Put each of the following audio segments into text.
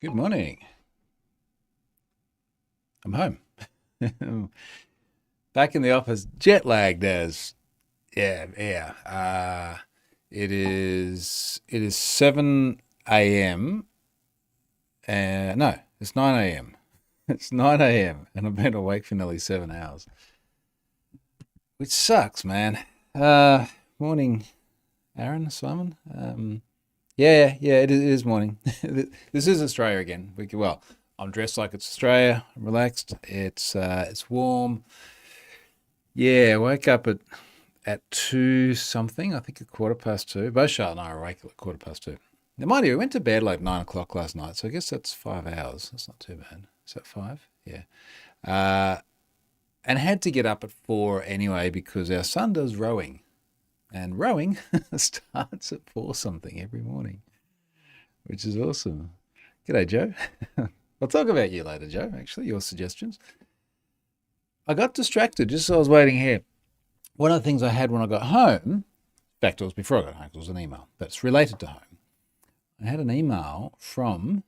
Good morning. I'm home. Back in the office, jet lagged as yeah. It is 7 a.m. and no, it's 9 a.m. It's 9 a.m. and I've been awake for nearly 7 hours, which sucks, man. Morning, Aaron, Simon. Yeah, it is morning. This is Australia again. Well, I'm dressed like it's Australia. I'm relaxed. It's warm. Yeah, I woke up at two something. I think a quarter past two. Both Charlotte and I are awake at quarter past two. Now, mind you, we went to bed like 9 o'clock last night, so I guess that's 5 hours. That's not too bad. Is that five? Yeah. Uh, and had to get up at four anyway because our son does rowing, and rowing starts at four something every morning, which is awesome. G'day, Joe. I'll talk about you later, Joe. Actually, your suggestions. I got distracted just as I was waiting here. One of the things I had when I got home, in fact, it was before I got home, it was an email that's related to home. I had an email from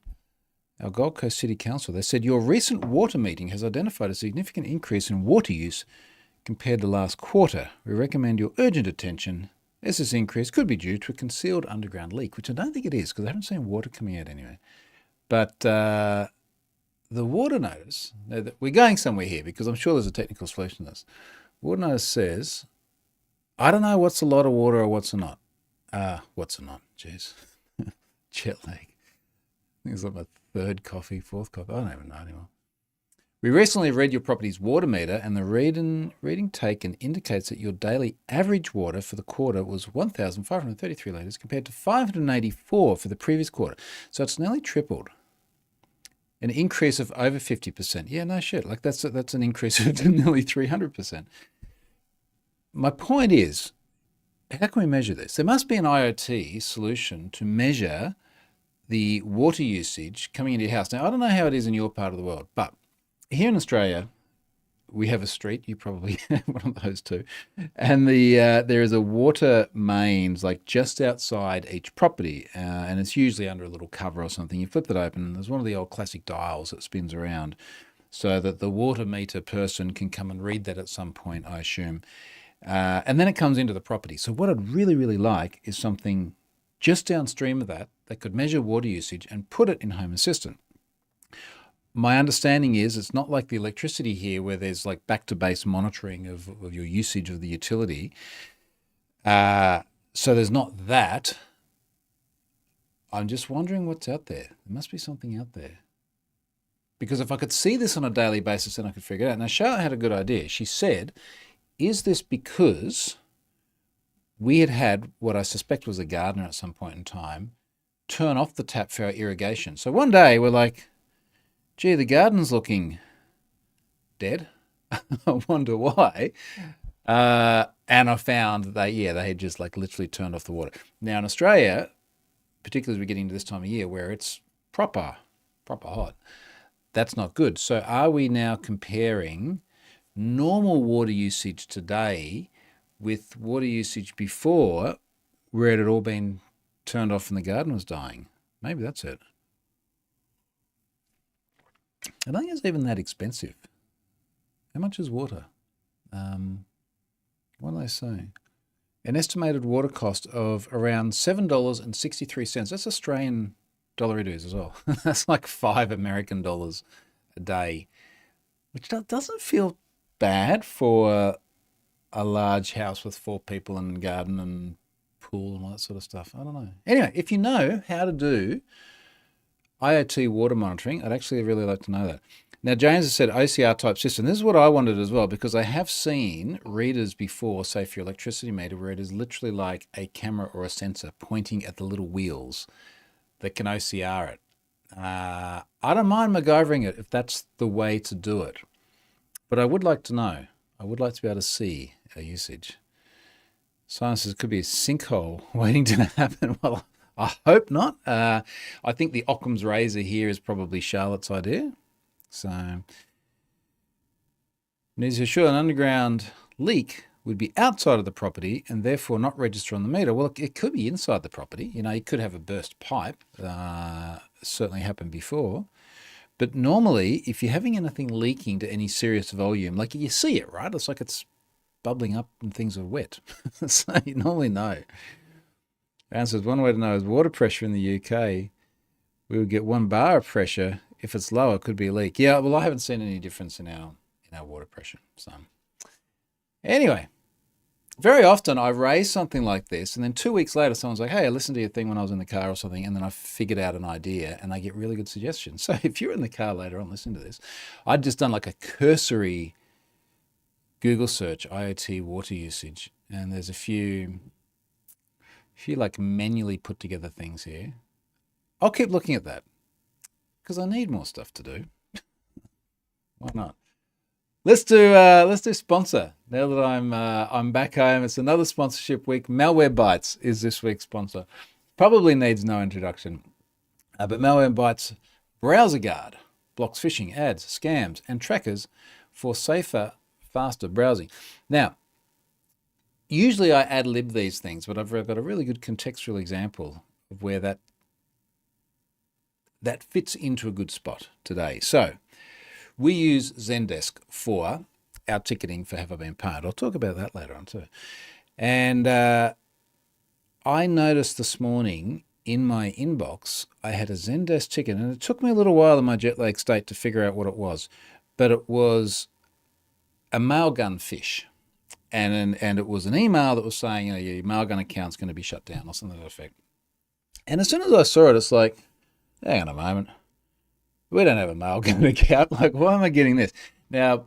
our Gold Coast City Council. They said, your recent water meeting has identified a significant increase in water use compared to last quarter. We recommend your urgent attention as this increase could be due to a concealed underground leak, which I don't think it is because I haven't seen water coming out anyway. But the water notice, we're going somewhere here because I'm sure there's a technical solution to this. Water notice says, I don't know what's a lot of water or what's a not. What's a not? Jeez. Jet lag. I think it's like my third coffee, fourth coffee. I don't even know anymore. We recently read your property's water meter, and the reading taken indicates that your daily average water for the quarter was 1,533 litres compared to 584 for the previous quarter. So it's nearly tripled. An increase of over 50%. Yeah, no shit. Like that's an increase of nearly 300%. My point is, how can we measure this? There must be an IoT solution to measure the water usage coming into your house. Now, I don't know how it is in your part of the world, but here in Australia, we have a street. You probably have one of those too, and there is a water mains like just outside each property, and it's usually under a little cover or something. You flip it open, and there's one of the old classic dials that spins around, so that the water meter person can come and read that at some point, I assume, and then it comes into the property. So what I'd really, really like is something just downstream of that that could measure water usage and put it in Home Assistant. My understanding is it's not like the electricity here where there's like back to base monitoring of your usage of the utility. So there's not that. I'm just wondering what's out there. There must be something out there. Because if I could see this on a daily basis, then I could figure it out. Now, Charlotte had a good idea. She said, is this because we had what I suspect was a gardener at some point in time turn off the tap for our irrigation? So one day we're like, gee, the garden's looking dead. I wonder why. And I found that they had just like literally turned off the water. Now in Australia, particularly as we're getting to this time of year where it's proper hot, that's not good. So are we now comparing normal water usage today with water usage before where it had all been turned off and the garden was dying? Maybe that's it. I don't think it's even that expensive. How much is water? What do they say? An estimated water cost of around $7.63. That's Australian dollaritos as well. That's like $5 American a day, which doesn't feel bad for a large house with four people and garden and pool and all that sort of stuff. I don't know. Anyway, if you know how to do IoT water monitoring, I'd actually really like to know that. Now, James has said OCR type system. This is what I wanted as well, because I have seen readers before, say for your electricity meter, where it is literally like a camera or a sensor pointing at the little wheels that can OCR it. I don't mind MacGyvering it if that's the way to do it. But I would like to know. I would like to be able to see our usage. Science says it could be a sinkhole waiting to happen. Well, I hope not. I think the Occam's razor here is probably Charlotte's idea. So, needs to ensure an underground leak would be outside of the property and therefore not register on the meter. Well, it could be inside the property. You know, you could have a burst pipe. Certainly happened before. But normally, if you're having anything leaking to any serious volume, like you see it, right? It's like it's bubbling up and things are wet. So you normally know. And says one way to know is water pressure in the UK. We would get 1 bar of pressure. If it's lower, it could be a leak. Yeah, well, I haven't seen any difference in our water pressure. So anyway, very often I raise something like this, and then 2 weeks later, someone's like, hey, I listened to your thing when I was in the car or something, and then I figured out an idea, and I get really good suggestions. So if you're in the car later on listening to this, I'd just done like a cursory Google search, IoT water usage, and there's a few like manually put together things here. I'll keep looking at that because I need more stuff to do. Why not? Let's do sponsor. Now that I'm back home, it's another sponsorship week. Malwarebytes is this week's sponsor. Probably needs no introduction, but Malwarebytes Browser Guard blocks phishing, ads, scams, and trackers for safer, faster browsing. Now, usually I ad lib these things, but I've got a really good contextual example of where that fits into a good spot today. So we use Zendesk for our ticketing for Have I Been Pwned. I'll talk about that later on too. And I noticed this morning in my inbox, I had a Zendesk ticket, and it took me a little while in my jet lag state to figure out what it was, but it was a Mailgun phish. And it was an email that was saying, your Mailgun account's going to be shut down or something to that effect. And as soon as I saw it, it's like, hang on a moment. We don't have a Mailgun account. Like, why am I getting this? Now,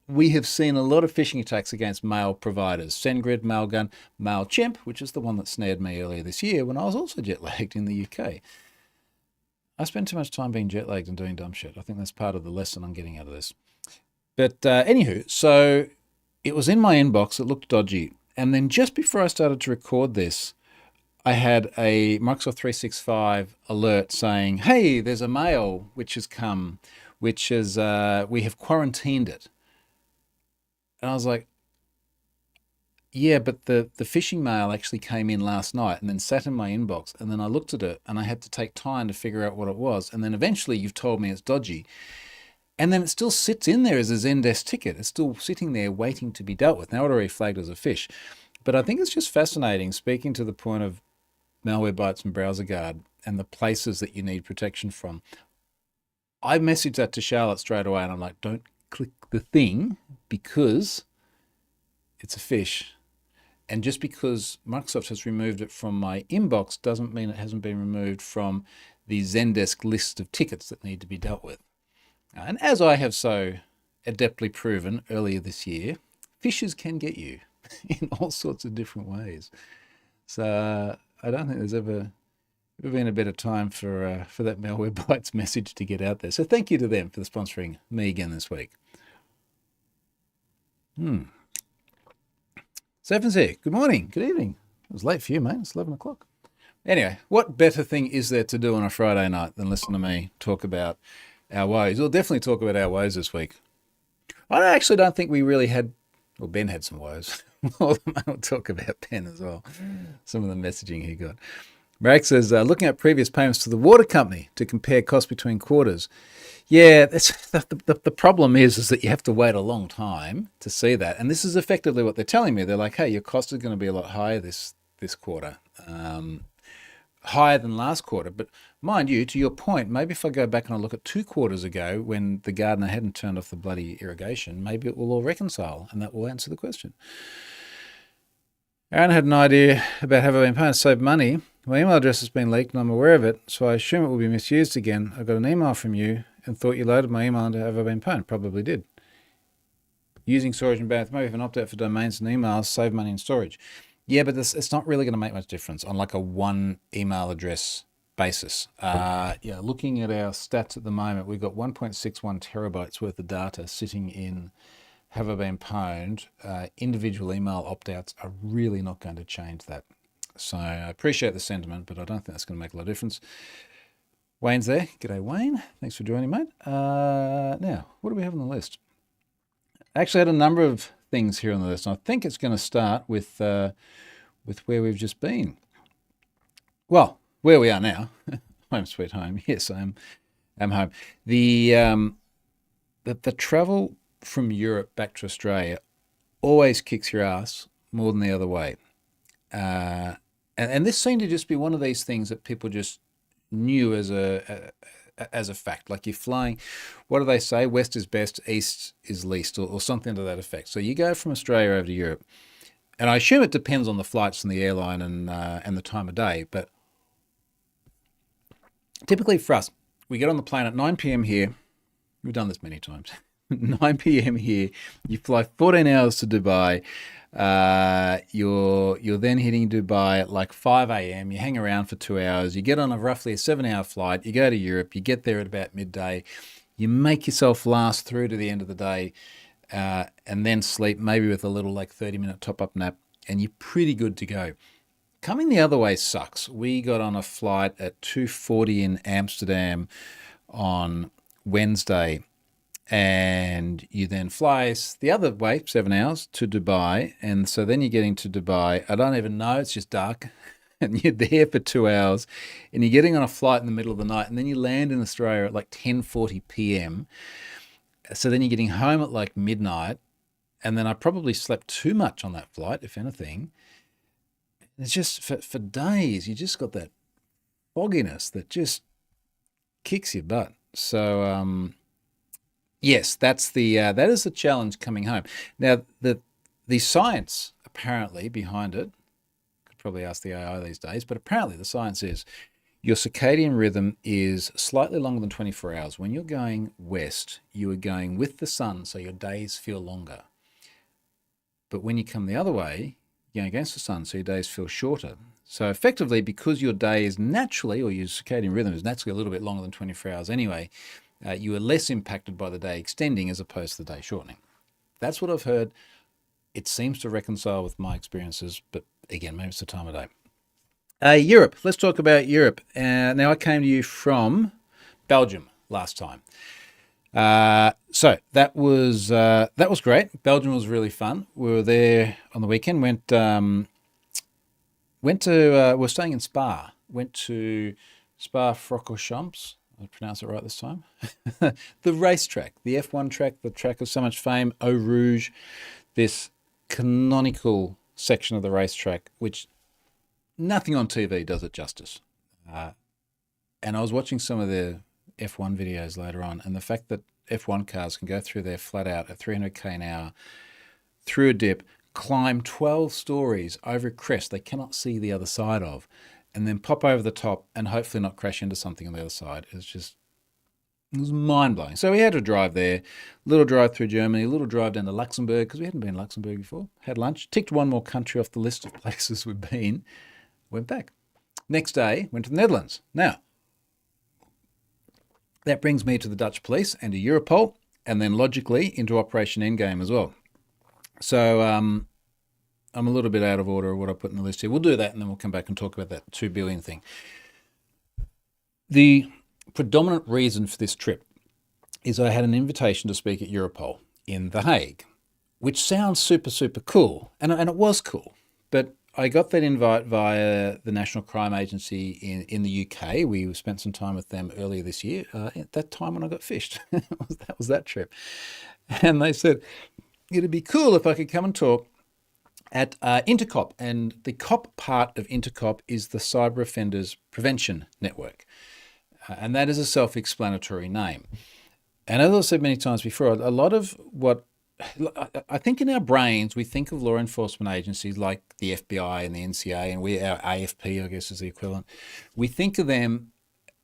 we have seen a lot of phishing attacks against mail providers. SendGrid, Mailgun, MailChimp, which is the one that snared me earlier this year when I was also jet-lagged in the UK. I spend too much time being jet-lagged and doing dumb shit. I think that's part of the lesson I'm getting out of this. But anywho, so it was in my inbox. It looked dodgy. And then just before I started to record this, I had a Microsoft 365 alert saying, hey, there's a mail which has come, which is, we have quarantined it. And I was like, yeah, but the phishing mail actually came in last night and then sat in my inbox. And then I looked at it and I had to take time to figure out what it was. And then eventually you've told me it's dodgy. And then it still sits in there as a Zendesk ticket. It's still sitting there waiting to be dealt with. Now it already flagged as a phish. But I think it's just fascinating, speaking to the point of Malwarebytes and Browser Guard and the places that you need protection from. I messaged that to Charlotte straight away and I'm like, don't click the thing because it's a phish. And just because Microsoft has removed it from my inbox doesn't mean it hasn't been removed from the Zendesk list of tickets that need to be dealt with. And as I have so adeptly proven earlier this year, phishers can get you in all sorts of different ways. So I don't think there's ever been a better time for that Malwarebytes message to get out there. So thank you to them for sponsoring me again this week. Stefan's here. Good morning. Good evening. It was late for you, mate. It's 11 o'clock. Anyway, what better thing is there to do on a Friday night than listen to me talk about our woes? We'll definitely talk about our woes this week. I actually don't think we really had, well, Ben had some woes. We'll talk about Ben as well. Some of the messaging he got. Marek says, looking at previous payments to the water company to compare costs between quarters. Yeah, that's the problem is that you have to wait a long time to see that. And this is effectively what they're telling me. They're like, hey, your cost is going to be a lot higher this quarter. Higher than last quarter. But mind you, to your point, maybe if I go back and I look at 2 quarters ago when the gardener hadn't turned off the bloody irrigation, maybe it will all reconcile and that will answer the question. Aaron had an idea about Have I Been Pwned to save money. My email address has been leaked and I'm aware of it, so I assume it will be misused again. I got an email from you and thought you loaded my email into Have I Been Pwned. Probably did. Using storage and bandwidth, maybe if an opt-out for domains and emails, save money in storage. Yeah, but it's not really going to make much difference on like a one email address basis. Looking at our stats at the moment, we've got 1.61 terabytes worth of data sitting in Have I Been Pwned. Individual email opt-outs are really not going to change that. So I appreciate the sentiment, but I don't think that's going to make a lot of difference. Wayne's there. G'day, Wayne. Thanks for joining, mate. Now, what do we have on the list? I actually had a number of things here on the list. And I think it's going to start with where we've just been. Well, where we are now, home sweet home. Yes, I'm home. The travel from Europe back to Australia always kicks your ass more than the other way. And this seemed to just be one of these things that people just knew as a fact. Like you're flying, what do they say? West is best, east is least, or something to that effect. So you go from Australia over to Europe, and I assume it depends on the flights and the airline and the time of day. But typically for us, we get on the plane at 9 p.m. here. We've done this many times. 9 p.m. here. You fly 14 hours to Dubai. You're then hitting Dubai at like 5 a.m. You hang around for 2 hours. You get on roughly a 7-hour flight. You go to Europe. You get there at about midday. You make yourself last through to the end of the day, and then sleep, maybe with a little like 30-minute top-up nap, and you're pretty good to go. Coming the other way sucks. We got on a flight at 2:40 in Amsterdam on Wednesday, and you then fly the other way, 7 hours, to Dubai. And so then you're getting to Dubai. I don't even know. It's just dark. And you're there for 2 hours. And you're getting on a flight in the middle of the night. And then you land in Australia at like 10:40 p.m. So then you're getting home at like midnight. And then I probably slept too much on that flight, if anything. It's just for days, you just got that fogginess that just kicks your butt. So, yes, that is the challenge coming home. Now, the science apparently behind it, could probably ask the AI these days, but apparently the science is your circadian rhythm is slightly longer than 24 hours. When you're going west, you are going with the sun, so your days feel longer. But when you come the other way, you're going against the sun, so your days feel shorter. So effectively, because your day is naturally, or your circadian rhythm is naturally a little bit longer than 24 hours anyway, you are less impacted by the day extending as opposed to the day shortening. That's what I've heard. It seems to reconcile with my experiences, but again, maybe it's the time of day. Europe. Let's talk about Europe. Now, I came to you from Belgium last time. So that was great. Belgium was really fun. We were there on the weekend. We're staying in Spa. Went to Spa-Francorchamps. I pronounce it right this time. The racetrack, the F1 track, the track of so much fame, Eau Rouge, this canonical section of the racetrack, which nothing on TV does it justice. And I was watching some of the F1 videos later on, and the fact that F1 cars can go through there flat out at 300k an hour, through a dip, climb 12 stories over a crest they cannot see the other side of, and then pop over the top and hopefully not crash into something on the other side. It was mind-blowing. So we had a drive there, a little drive through Germany, a little drive down to Luxembourg, because we hadn't been to Luxembourg before. Had lunch, ticked one more country off the list of places we've been, went back. Next day, went to the Netherlands. Now, that brings me to the Dutch police and to Europol, and then logically into Operation Endgame as well. So I'm a little bit out of order of what I put in the list here. We'll do that, and then we'll come back and talk about that 2 billion thing. The predominant reason for this trip is I had an invitation to speak at Europol in The Hague, which sounds super, super cool, and it was cool. But I got that invite via the National Crime Agency in the UK. We spent some time with them earlier this year, at that time when I got fished. That was that trip. And they said, it'd be cool if I could come and talk at Intercop. And the COP part of Intercop is the Cyber Offenders Prevention Network. And that is a self-explanatory name. And as I've said many times before, a lot of what I think in our brains, we think of law enforcement agencies like the FBI and the NCA, and our AFP, I guess, is the equivalent. We think of them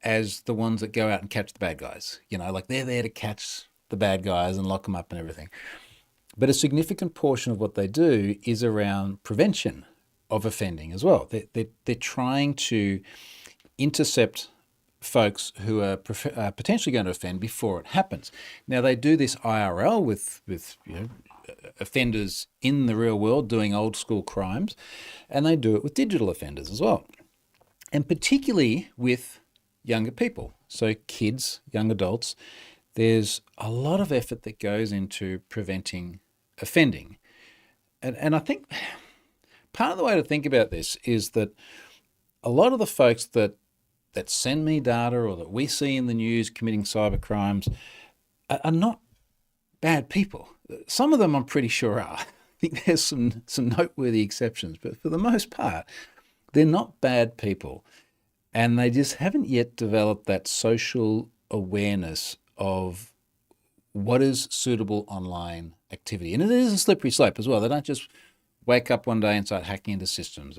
as the ones that go out and catch the bad guys. Like they're there to catch the bad guys and lock them up and everything. But a significant portion of what they do is around prevention of offending as well. They're trying to intercept folks who are potentially going to offend before it happens. Now, they do this IRL with offenders in the real world doing old school crimes, and they do it with digital offenders as well, and particularly with younger people. So kids, young adults, there's a lot of effort that goes into preventing offending. And I think part of the way to think about this is that a lot of the folks that send me data or that we see in the news committing cyber crimes are not bad people. Some of them I'm pretty sure are. I think there's some noteworthy exceptions, but for the most part, they're not bad people. And they just haven't yet developed that social awareness of what is suitable online activity. And it is a slippery slope as well. They don't just wake up one day and start hacking into systems.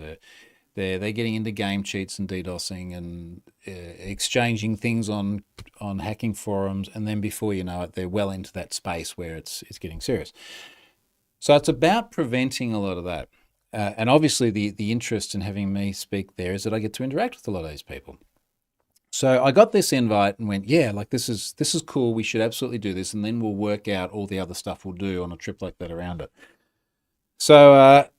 They're getting into game cheats and DDoSing and exchanging things on hacking forums, and then before you know it, they're well into that space where it's getting serious. So it's about preventing a lot of that. And obviously, the interest in having me speak there is that I get to interact with a lot of these people. So I got this invite and went, yeah, like this is cool. We should absolutely do this, and then we'll work out all the other stuff we'll do on a trip like that around it. So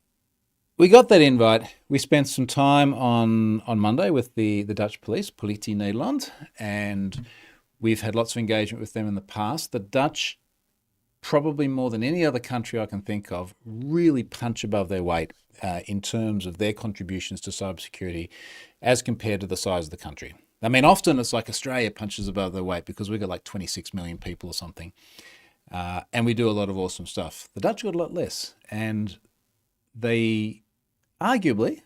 we got that invite. We spent some time on Monday with the Dutch police, Politie Nederland, and we've had lots of engagement with them in the past. The Dutch, probably more than any other country I can think of, really punch above their weight in terms of their contributions to cybersecurity as compared to the size of the country. I mean, often it's like Australia punches above their weight because we've got like 26 million people or something, and we do a lot of awesome stuff. The Dutch got a lot less, and they arguably,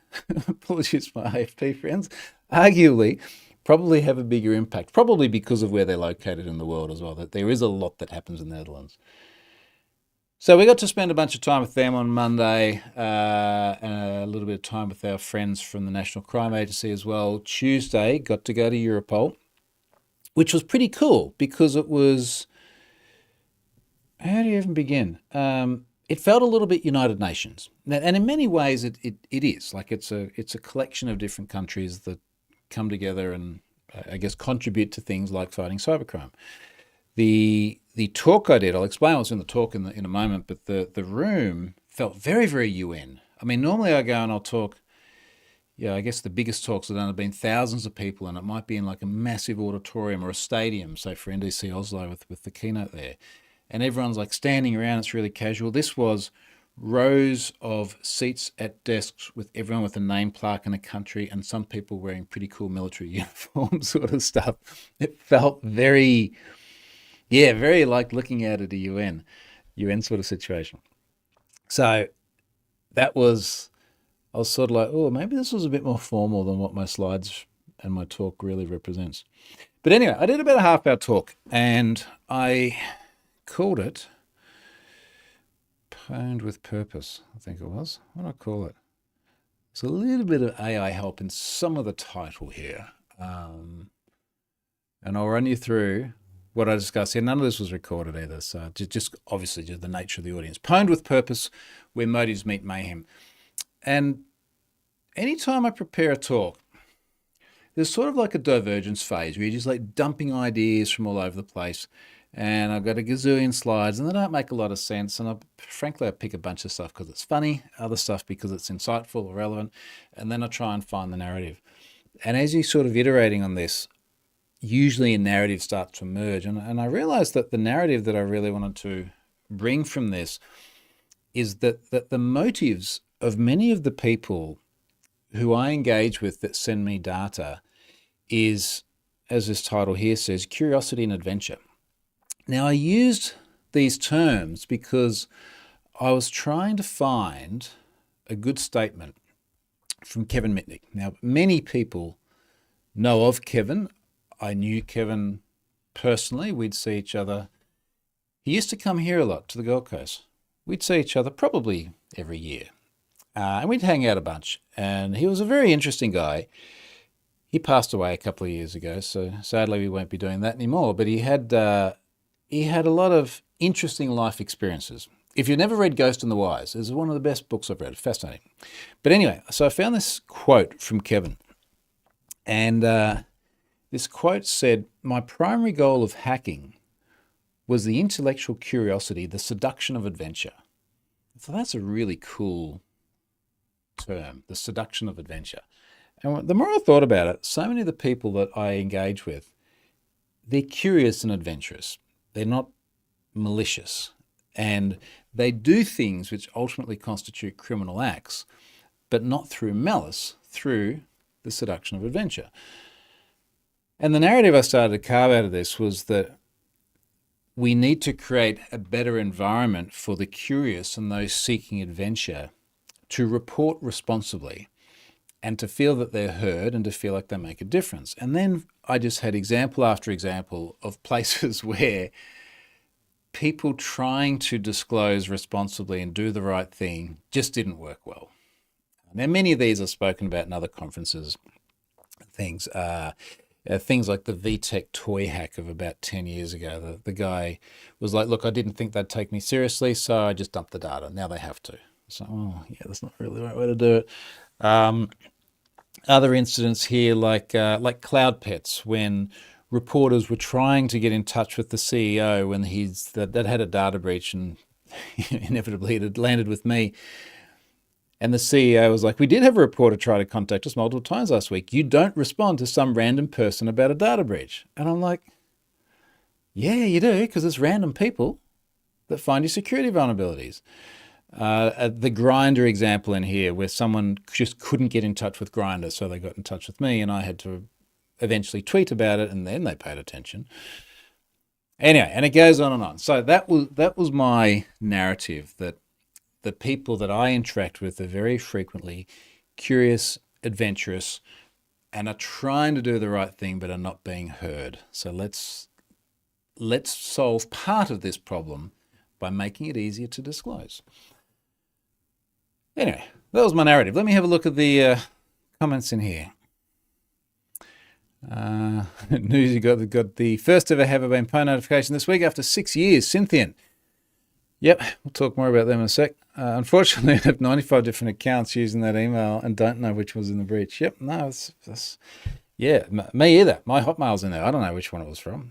apologies my AFP friends, arguably probably have a bigger impact, probably because of where they're located in the world as well, that there is a lot that happens in the Netherlands. So we got to spend a bunch of time with them on Monday, and a little bit of time with our friends from the National Crime Agency as well. Tuesday, got to go to Europol, which was pretty cool because it was, how do you even begin? It felt a little bit United Nations, and in many ways it is. Like it's a collection of different countries that come together and I guess contribute to things like fighting cybercrime. The talk I did, I'll explain what's in the talk in a moment, but the room felt very, very UN. I mean, normally I go and I'll talk, I guess the biggest talks I've done have been thousands of people, and it might be in like a massive auditorium or a stadium, say for NDC Oslo with the keynote there. And everyone's like standing around, it's really casual. This was rows of seats at desks with everyone with a name plaque in a country and some people wearing pretty cool military uniforms sort of stuff. It felt very, very like looking at a UN sort of situation. So I was sort of like, oh, maybe this was a bit more formal than what my slides and my talk really represents. But anyway, I did about a half-hour talk, and I called it Pwned with Purpose, I think it was. What did I call it? There's a little bit of AI help in some of the title here. And I'll run you through what I discussed here. None of this was recorded either, so just obviously just the nature of the audience. Pwned with Purpose, where motives meet mayhem. And anytime I prepare a talk, there's sort of like a divergence phase where you're just like dumping ideas from all over the place. And I've got a gazillion slides and they don't make a lot of sense. And frankly, I pick a bunch of stuff because it's funny, other stuff because it's insightful or relevant. And then I try and find the narrative. And as you're sort of iterating on this, usually a narrative starts to emerge. And I realized that the narrative that I really wanted to bring from this is that the motives of many of the people who I engage with that send me data is, as this title here says, curiosity and adventure. Now, I used these terms because I was trying to find a good statement from Kevin Mitnick. Now, many people know of Kevin. I knew Kevin personally. We'd see each other. He used to come here a lot to the Gold Coast. We'd see each other probably every year. And we'd hang out a bunch. And he was a very interesting guy. He passed away a couple of years ago, so sadly we won't be doing that anymore. But he had a lot of interesting life experiences. If you've never read Ghost and the Wise, it's one of the best books I've read. Fascinating. But anyway, so I found this quote from Kevin. And this quote said, "My primary goal of hacking was the intellectual curiosity, the seduction of adventure." So that's a really cool term, the seduction of adventure. And the more I thought about it, so many of the people that I engage with, they're curious and adventurous. They're not malicious. And they do things which ultimately constitute criminal acts, but not through malice, through the seduction of adventure. And the narrative I started to carve out of this was that we need to create a better environment for the curious and those seeking adventure to report responsibly and to feel that they're heard and to feel like they make a difference. And then I just had example after example of places where people trying to disclose responsibly and do the right thing just didn't work well. Now, many of these I've spoken about in other conferences, things like the VTech toy hack of about 10 years ago. The guy was like, look, I didn't think they'd take me seriously, so I just dumped the data. Now they have to. So, that's not really the right way to do it. Other incidents here, like Cloud Pets, when reporters were trying to get in touch with the CEO when that had a data breach, and inevitably it had landed with me. And the CEO was like, we did have a reporter try to contact us multiple times last week. You don't respond to some random person about a data breach. And I'm like, yeah, you do, because it's random people that find your security vulnerabilities. The Grindr example in here, where someone just couldn't get in touch with Grindr, so they got in touch with me, and I had to eventually tweet about it, and then they paid attention. Anyway, and it goes on and on. So that was my narrative, that the people that I interact with are very frequently curious, adventurous, and are trying to do the right thing but are not being heard. So let's solve part of this problem by making it easier to disclose. Anyway, that was my narrative. Let me have a look at the comments in here. News, you got the first ever Have I Been Pwned notification this week after 6 years. Cynthian. Yep, we'll talk more about them in a sec. Unfortunately, I have 95 different accounts using that email and don't know which was in the breach. Yep, no, me either. My Hotmail's in there. I don't know which one it was from.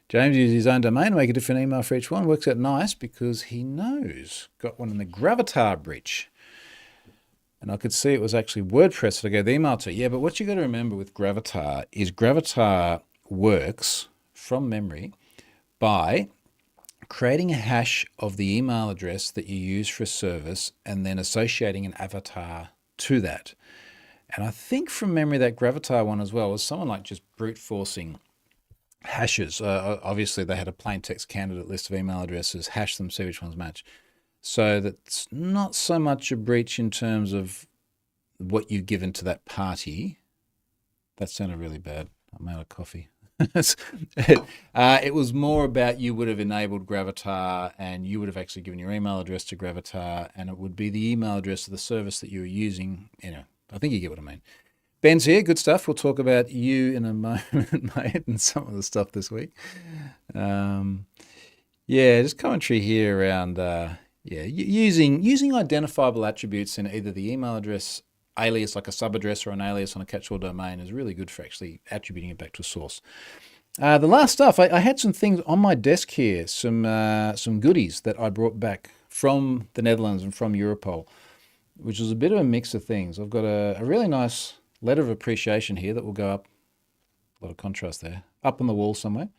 James uses his own domain to make a different email for each one. Works out nice because he knows. Got one in the Gravatar breach. And I could see it was actually WordPress that I gave the email to. Yeah, but what you got to remember with Gravatar is Gravatar works from memory by creating a hash of the email address that you use for a service and then associating an avatar to that. And I think from memory that Gravatar one as well was someone like just brute forcing hashes. Obviously they had a plain text candidate list of email addresses, hash them, see which ones match. So that's not so much a breach in terms of what you've given to that party. That sounded really bad. I'm out of coffee. It was more about you would have enabled Gravatar and you would have actually given your email address to Gravatar and it would be the email address of the service that you were using. I think you get what I mean. Ben's here, good stuff. We'll talk about you in a moment, mate, and some of the stuff this week. Just commentary here around using identifiable attributes in either the email address alias, like a subaddress or an alias on a catch-all domain, is really good for actually attributing it back to a source. The last stuff, I had some things on my desk here, some goodies that I brought back from the Netherlands and from Europol, which is a bit of a mix of things. I've got a really nice letter of appreciation here that will go up, a lot of contrast there, up on the wall somewhere.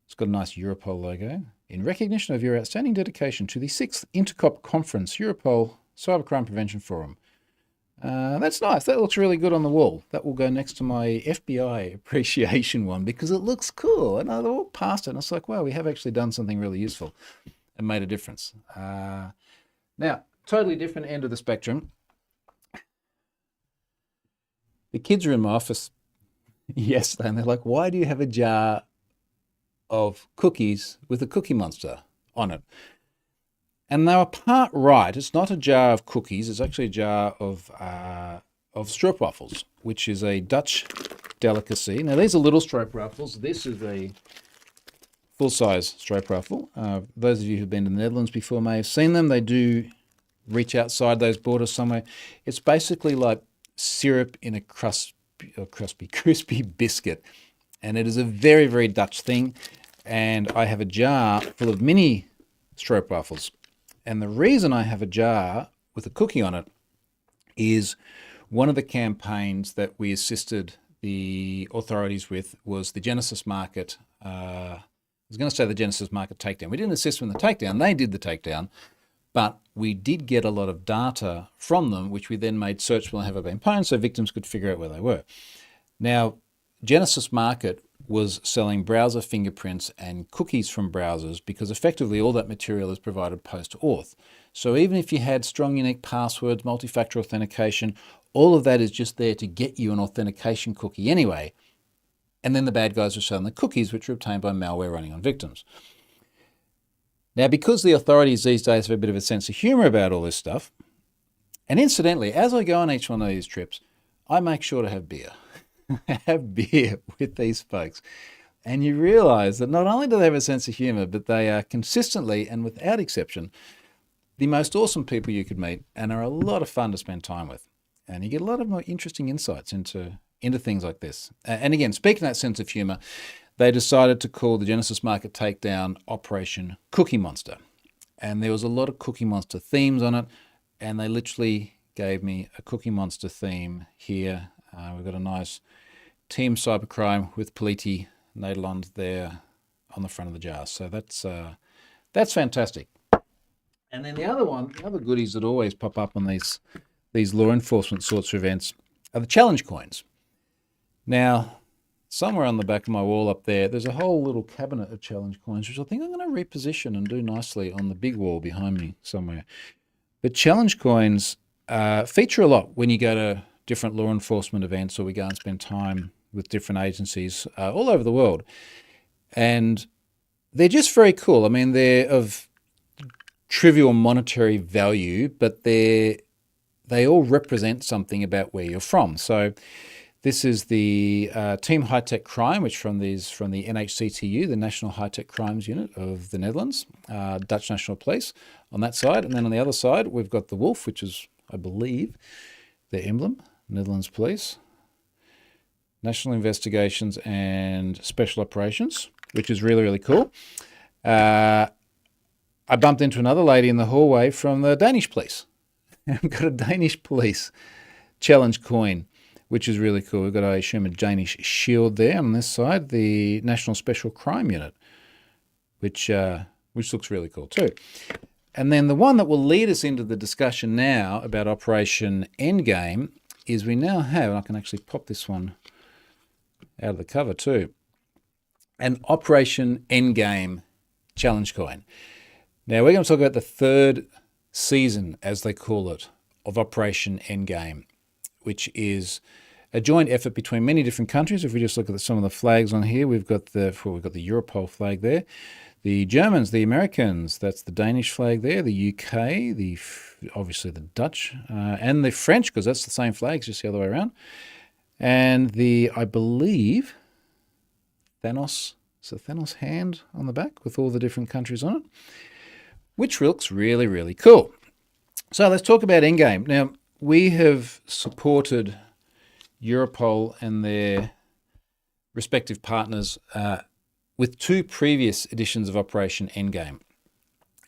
It's got a nice Europol logo. In recognition of your outstanding dedication to the 6th Intercop Conference, Europol Cybercrime Prevention Forum. That's nice. That looks really good on the wall. That will go next to my FBI appreciation one because it looks cool. And I walked past it and I was like, wow, we have actually done something really useful and made a difference. Now, totally different end of the spectrum. The kids are in my office yesterday and they're like, why do you have a jar of cookies with a Cookie Monster on it? And they were part right. It's not a jar of cookies. It's actually a jar of stroopwafels, which is a Dutch delicacy. Now, these are little stroopwafels. This is a full-size stroopwafel. Those of you who've been to the Netherlands before may have seen them. They do reach outside those borders somewhere. It's basically like syrup in a crispy biscuit. And it is a very, very Dutch thing. And I have a jar full of mini stroopwafels. And the reason I have a jar with a cookie on it is one of the campaigns that we assisted the authorities with was the Genesis Market, I was going to say the Genesis Market takedown. We didn't assist them in the takedown. They did the takedown. But we did get a lot of data from them, which we then made searchable and have it been pwned so victims could figure out where they were. Now, Genesis Market was selling browser fingerprints and cookies from browsers because effectively all that material is provided post-auth. So even if you had strong unique passwords, multi-factor authentication, all of that is just there to get you an authentication cookie anyway. And then the bad guys were selling the cookies, which were obtained by malware running on victims. Now, because the authorities these days have a bit of a sense of humour about all this stuff, and incidentally, as I go on each one of these trips, I make sure to have beer. Have beer with these folks. And you realise that not only do they have a sense of humour, but they are consistently and without exception the most awesome people you could meet and are a lot of fun to spend time with. And you get a lot of more interesting insights into things like this. And again, speaking of that sense of humour, they decided to call the Genesis Market takedown Operation Cookie Monster. And there was a lot of Cookie Monster themes on it, and they literally gave me a Cookie Monster theme here. We've got a nice Team Cybercrime with Politi Nederland there on the front of the jar. So that's fantastic. And then the other goodies that always pop up on these law enforcement sorts of events are the challenge coins. Now, somewhere on the back of my wall up there's a whole little cabinet of challenge coins, which I think I'm going to reposition and do nicely on the big wall behind me somewhere. But challenge coins feature a lot when you go to different law enforcement events or we go and spend time with different agencies all over the world. And they're just very cool. I mean, they're of trivial monetary value, but they all represent something about where you're from. So this is the Team High Tech Crime, which from the NHCTU, the National High Tech Crimes Unit of the Netherlands, Dutch National Police on that side. And then on the other side, we've got the wolf, which is, I believe, their emblem, Netherlands Police, National Investigations and Special Operations, which is really, really cool. I bumped into another lady in the hallway from the Danish police. I've got a Danish police challenge coin, which is really cool. We've got, I assume, a Danish shield there on this side, the National Special Crime Unit, which looks really cool too. And then the one that will lead us into the discussion now about Operation Endgame is we now have, and I can actually pop this one out of the cover too, an Operation Endgame challenge coin. Now we're going to talk about the third season, as they call it, of Operation Endgame, which is a joint effort between many different countries. If we just look at some of the flags on here, we've got the Europol flag there, the Germans, the Americans, that's the Danish flag there, the UK, obviously the Dutch, and the French, because that's the same flags, just the other way around. And I believe, Thanos, it's a Thanos hand on the back with all the different countries on it, which looks really, really cool. So let's talk about Endgame. Now, we have supported Europol and their respective partners with two previous editions of Operation Endgame.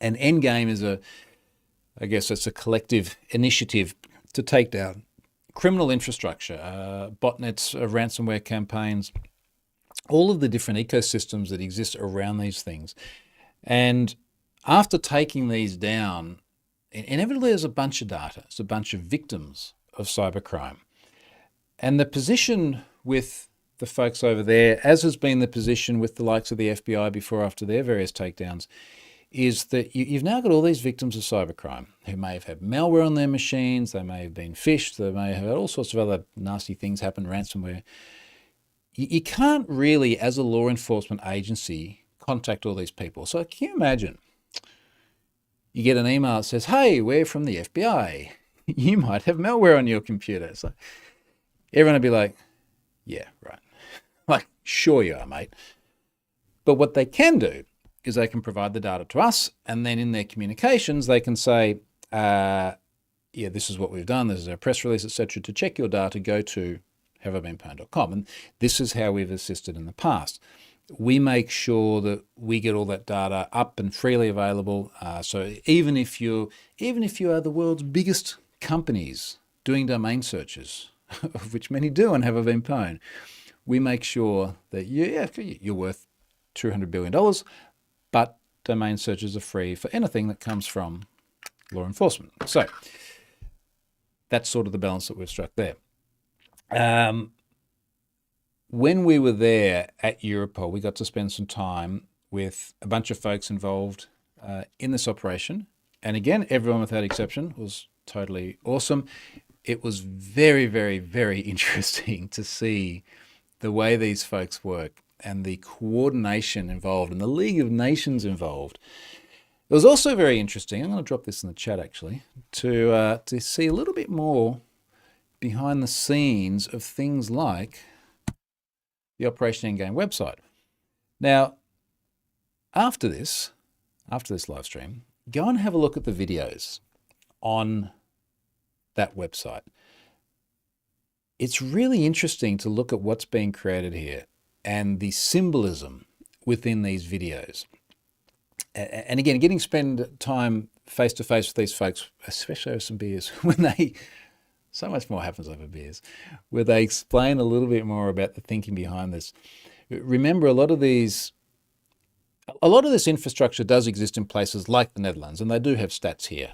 And Endgame is I guess it's a collective initiative to take down criminal infrastructure, botnets, ransomware campaigns, all of the different ecosystems that exist around these things. And after taking these down, inevitably there's a bunch of data. It's a bunch of victims of cybercrime. And the position with the folks over there, as has been the position with the likes of the FBI before after their various takedowns, is that you've now got all these victims of cybercrime who may have had malware on their machines, they may have been phished, they may have had all sorts of other nasty things happen, ransomware. You can't really, as a law enforcement agency, contact all these people. So can you imagine? You get an email that says, hey, we're from the FBI. You might have malware on your computer. So everyone would be like, yeah, right. Like, sure you are, mate. But what they can do is they can provide the data to us, and then in their communications, they can say, yeah, this is what we've done. This is our press release, etc. To check your data, go to haveibeenpwned.com. And this is how we've assisted in the past. We make sure that we get all that data up and freely available. So even if you are the world's biggest companies doing domain searches, of which many do and have been pwned, we make sure that you're worth $200 billion, but domain searches are free for anything that comes from law enforcement. So that's sort of the balance that we've struck there. When we were there at Europol, we got to spend some time with a bunch of folks involved in this operation. And again, everyone without exception was totally awesome. It was very, very, very interesting to see the way these folks work and the coordination involved and the League of Nations involved. It was also very interesting, I'm going to drop this in the chat actually, to see a little bit more behind the scenes of things like the Operation Endgame website. Now, after this live stream, go and have a look at the videos on that website. It's really interesting to look at what's being created here and the symbolism within these videos. And again, getting to spend time face to face with these folks, especially over some beers, so much more happens over beers, where they explain a little bit more about the thinking behind this. Remember, a lot of this infrastructure does exist in places like the Netherlands, and they do have stats here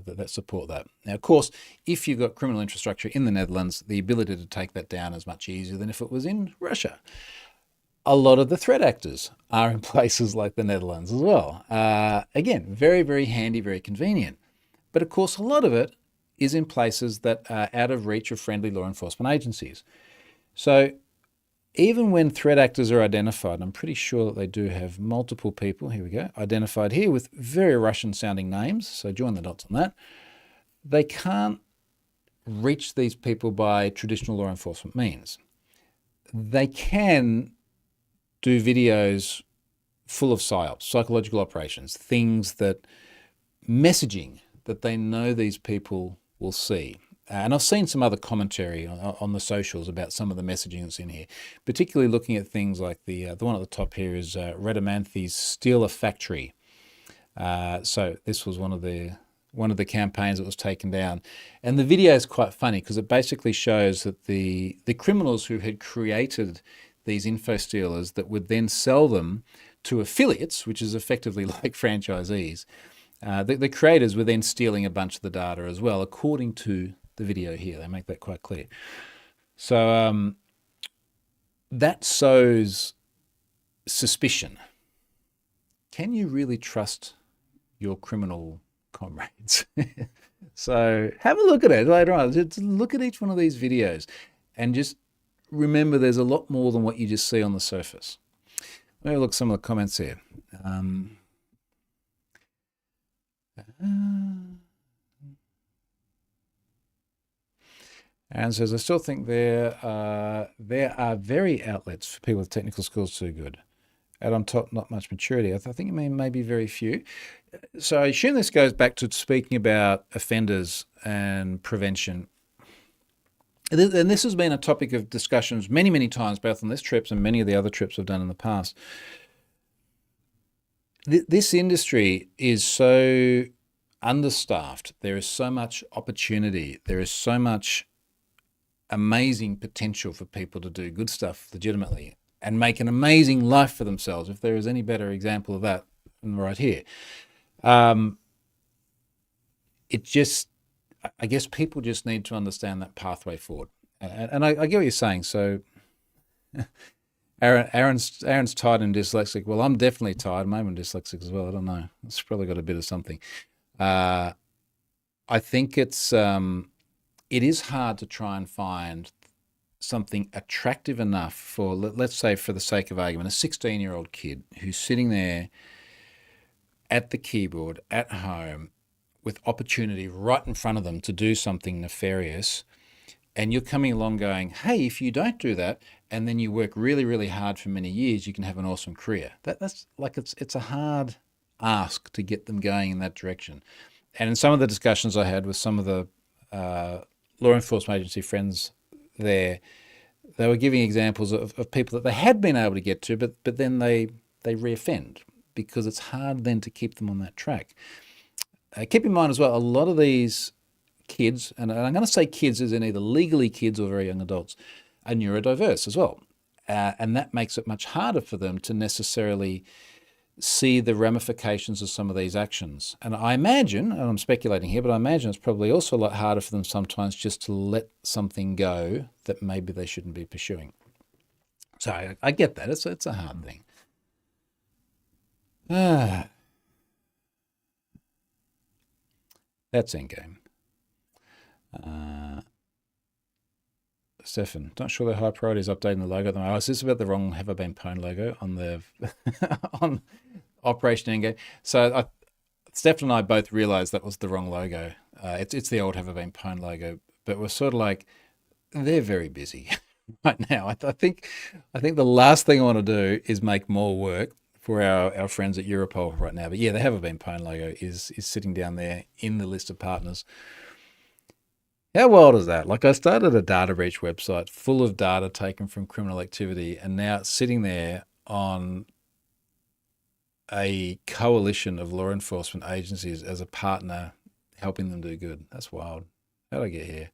that support that. Now, of course, if you've got criminal infrastructure in the Netherlands, the ability to take that down is much easier than if it was in Russia. A lot of the threat actors are in places like the Netherlands as well. Again, very, very handy, very convenient. But of course, a lot of it is in places that are out of reach of friendly law enforcement agencies. So even when threat actors are identified, I'm pretty sure that they do have multiple people, here we go, identified here with very Russian sounding names, so join the dots on that. They can't reach these people by traditional law enforcement means. They can do videos full of psyops, psychological operations, things that, messaging that they know these people will see. And I've seen some other commentary on the socials about some of the messaging that's in here, particularly looking at things like the one at the top here is Radamanthys Steal a Factory. So this was one of the campaigns that was taken down. And the video is quite funny because it basically shows that the criminals who had created these info stealers that would then sell them to affiliates, which is effectively like franchisees, the creators were then stealing a bunch of the data as well, according to the video here. They make that quite clear. So that sows suspicion. Can you really trust your criminal comrades? So have a look at it later on. Just look at each one of these videos and just remember there's a lot more than what you just see on the surface. Let me look at some of the comments here. Aaron says, I still think there are very outlets for people with technical skills too good. Add on top, not much maturity. I think it may be very few. So I assume this goes back to speaking about offenders and prevention. And this has been a topic of discussions many, many times, both on this trip and many of the other trips I've done in the past. This industry is so understaffed. There is so much opportunity. There is so much amazing potential for people to do good stuff legitimately and make an amazing life for themselves. If there is any better example of that than right here. I guess people just need to understand that pathway forward. And I get what you're saying. So Aaron's tired and dyslexic. Well, I'm definitely tired. Maybe I'm dyslexic as well. I don't know. It's probably got a bit of something. I think it is hard to try and find something attractive enough for, let's say for the sake of argument, a 16-year-old kid who's sitting there at the keyboard at home with opportunity right in front of them to do something nefarious, and you're coming along going, hey, if you don't do that, and then you work really, really hard for many years, you can have an awesome career. That's like, it's a hard ask to get them going in that direction. And in some of the discussions I had with some of the law enforcement agency friends there, they were giving examples of people that they had been able to get to, but then they reoffend because it's hard then to keep them on that track. Keep in mind as well, a lot of these kids, and I'm going to say kids as in either legally kids or very young adults, are neurodiverse as well. And that makes it much harder for them to necessarily see the ramifications of some of these actions. And I imagine, and I'm speculating here, but I imagine it's probably also a lot harder for them sometimes just to let something go that maybe they shouldn't be pursuing. So I get that. It's a hard thing. That's Endgame. Stefan, not sure the high priority is updating the logo at the moment. Is this about the wrong Have I Been Pwned logo on the on Operation Endgame? So Stefan and I both realized that was the wrong logo. It's the old Have I Been Pwned logo, but we're sort of like, they're very busy right now. I think the last thing I want to do is make more work for our friends at Europol right now. But yeah, the Have I Been Pwned logo is sitting down there in the list of partners. How wild is that? Like, I started a data breach website full of data taken from criminal activity, and now it's sitting there on a coalition of law enforcement agencies as a partner, helping them do good. That's wild. How did I get here?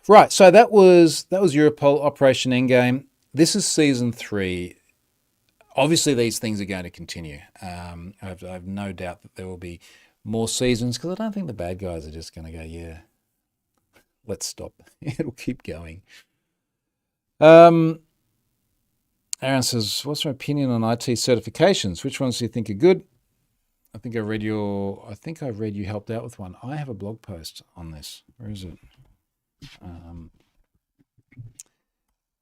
Right. So that was Europol Operation Endgame. This is season 3. Obviously, these things are going to continue. I have no doubt that there will be more seasons, because I don't think the bad guys are just going to go, yeah, let's stop. It'll keep going. Aaron says, what's your opinion on IT certifications? Which ones do you think are good? I think I read you helped out with one. I have a blog post on this. Where is it?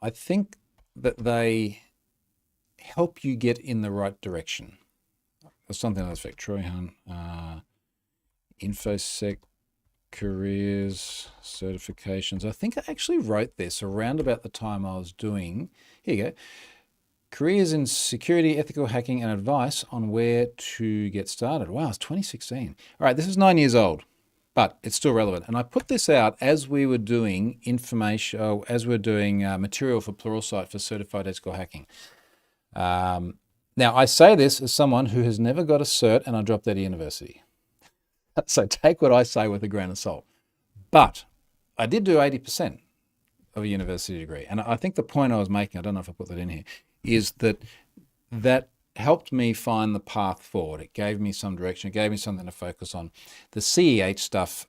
I think that they help you get in the right direction. There's something else, Troy Hunt, InfoSec careers, certifications. I think I actually wrote this around about the time I was doing, here you go, careers in security, ethical hacking, and advice on where to get started. Wow, it's 2016. All right, this is 9 years old, but it's still relevant. And I put this out as we were doing material for Pluralsight for certified ethical hacking. Now, I say this as someone who has never got a cert and I dropped out of university. So take what I say with a grain of salt. But I did do 80% of a university degree. And I think the point I was making, I don't know if I put that in here, is that helped me find the path forward. It gave me some direction. It gave me something to focus on. The CEH stuff,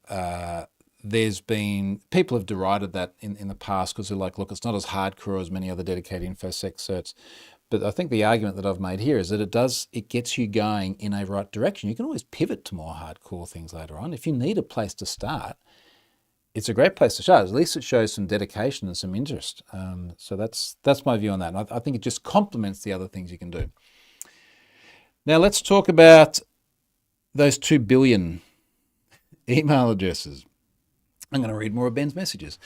there's been, people have derided that in the past because they're like, look, it's not as hardcore as many other dedicated InfoSec certs. But I think the argument that I've made here is that it gets you going in a right direction. You can always pivot to more hardcore things later on. If you need a place to start, it's a great place to start. At least it shows some dedication and some interest. So that's my view on that. And I think it just complements the other things you can do. Now let's talk about those 2 billion email addresses. I'm going to read more of Ben's messages.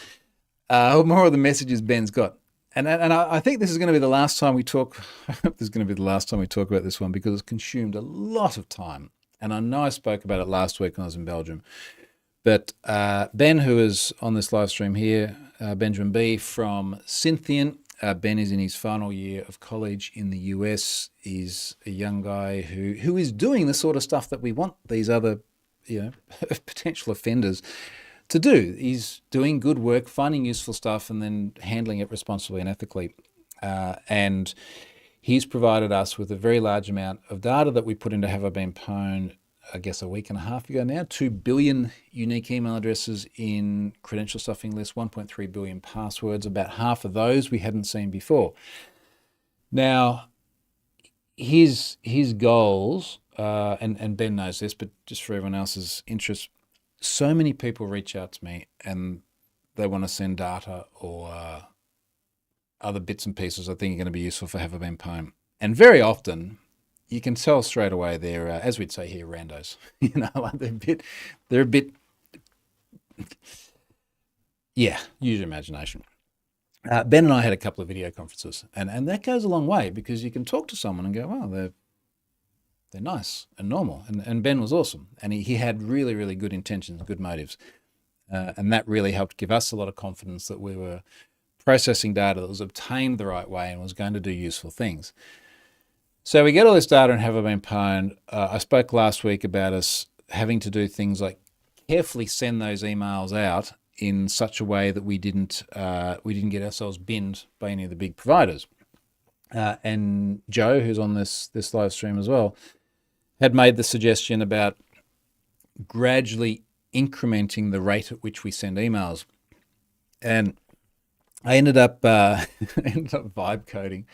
More of the messages Ben's got. And I think this is going to be the last time we talk. I hope this is going to be the last time we talk about this one, because it's consumed a lot of time. And I know I spoke about it last week when I was in Belgium. But Ben, who is on this live stream here, Benjamin B. from Cynthian. Ben is in his final year of college in the US. He's a young guy who is doing the sort of stuff that we want these other, potential offenders to do. He's doing good work, finding useful stuff, and then handling it responsibly and ethically. And he's provided us with a very large amount of data that we put into Have I Been Pwned, I guess a week and a half ago now. 2 billion unique email addresses in credential stuffing lists, 1.3 billion passwords. About half of those we hadn't seen before. Now, his goals, and Ben knows this, but just for everyone else's interest, so many people reach out to me and they want to send data or other bits and pieces I think are going to be useful for Have I Been Pwned. And very often you can tell straight away they're, as we'd say here, randos. They're a bit, use your imagination. Ben and I had a couple of video conferences, and that goes a long way, because you can talk to someone and go, wow, they're nice and normal. And Ben was awesome. And he had really, really good intentions, good motives. And that really helped give us a lot of confidence that we were processing data that was obtained the right way and was going to do useful things. So we get all this data and Have I Been Pwned. I spoke last week about us having to do things like carefully send those emails out in such a way that we didn't get ourselves binned by any of the big providers. And Joe, who's on this live stream as well, had made the suggestion about gradually incrementing the rate at which we send emails. And I ended up vibe coding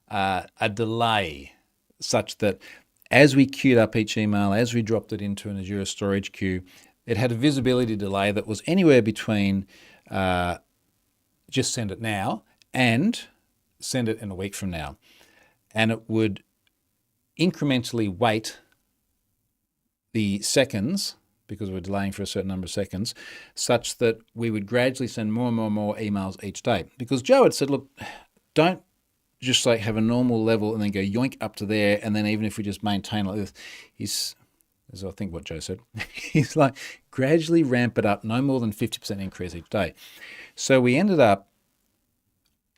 a delay such that as we queued up each email, as we dropped it into an Azure storage queue, it had a visibility delay that was anywhere between just send it now and send it in a week from now. And it would incrementally wait the seconds, because we're delaying for a certain number of seconds, such that we would gradually send more and more and more emails each day. Because Joe had said, look, don't just like have a normal level and then go yoink up to there, and then even if we just maintain like this, as I think what Joe said, he's like, gradually ramp it up, no more than 50% increase each day. So we ended up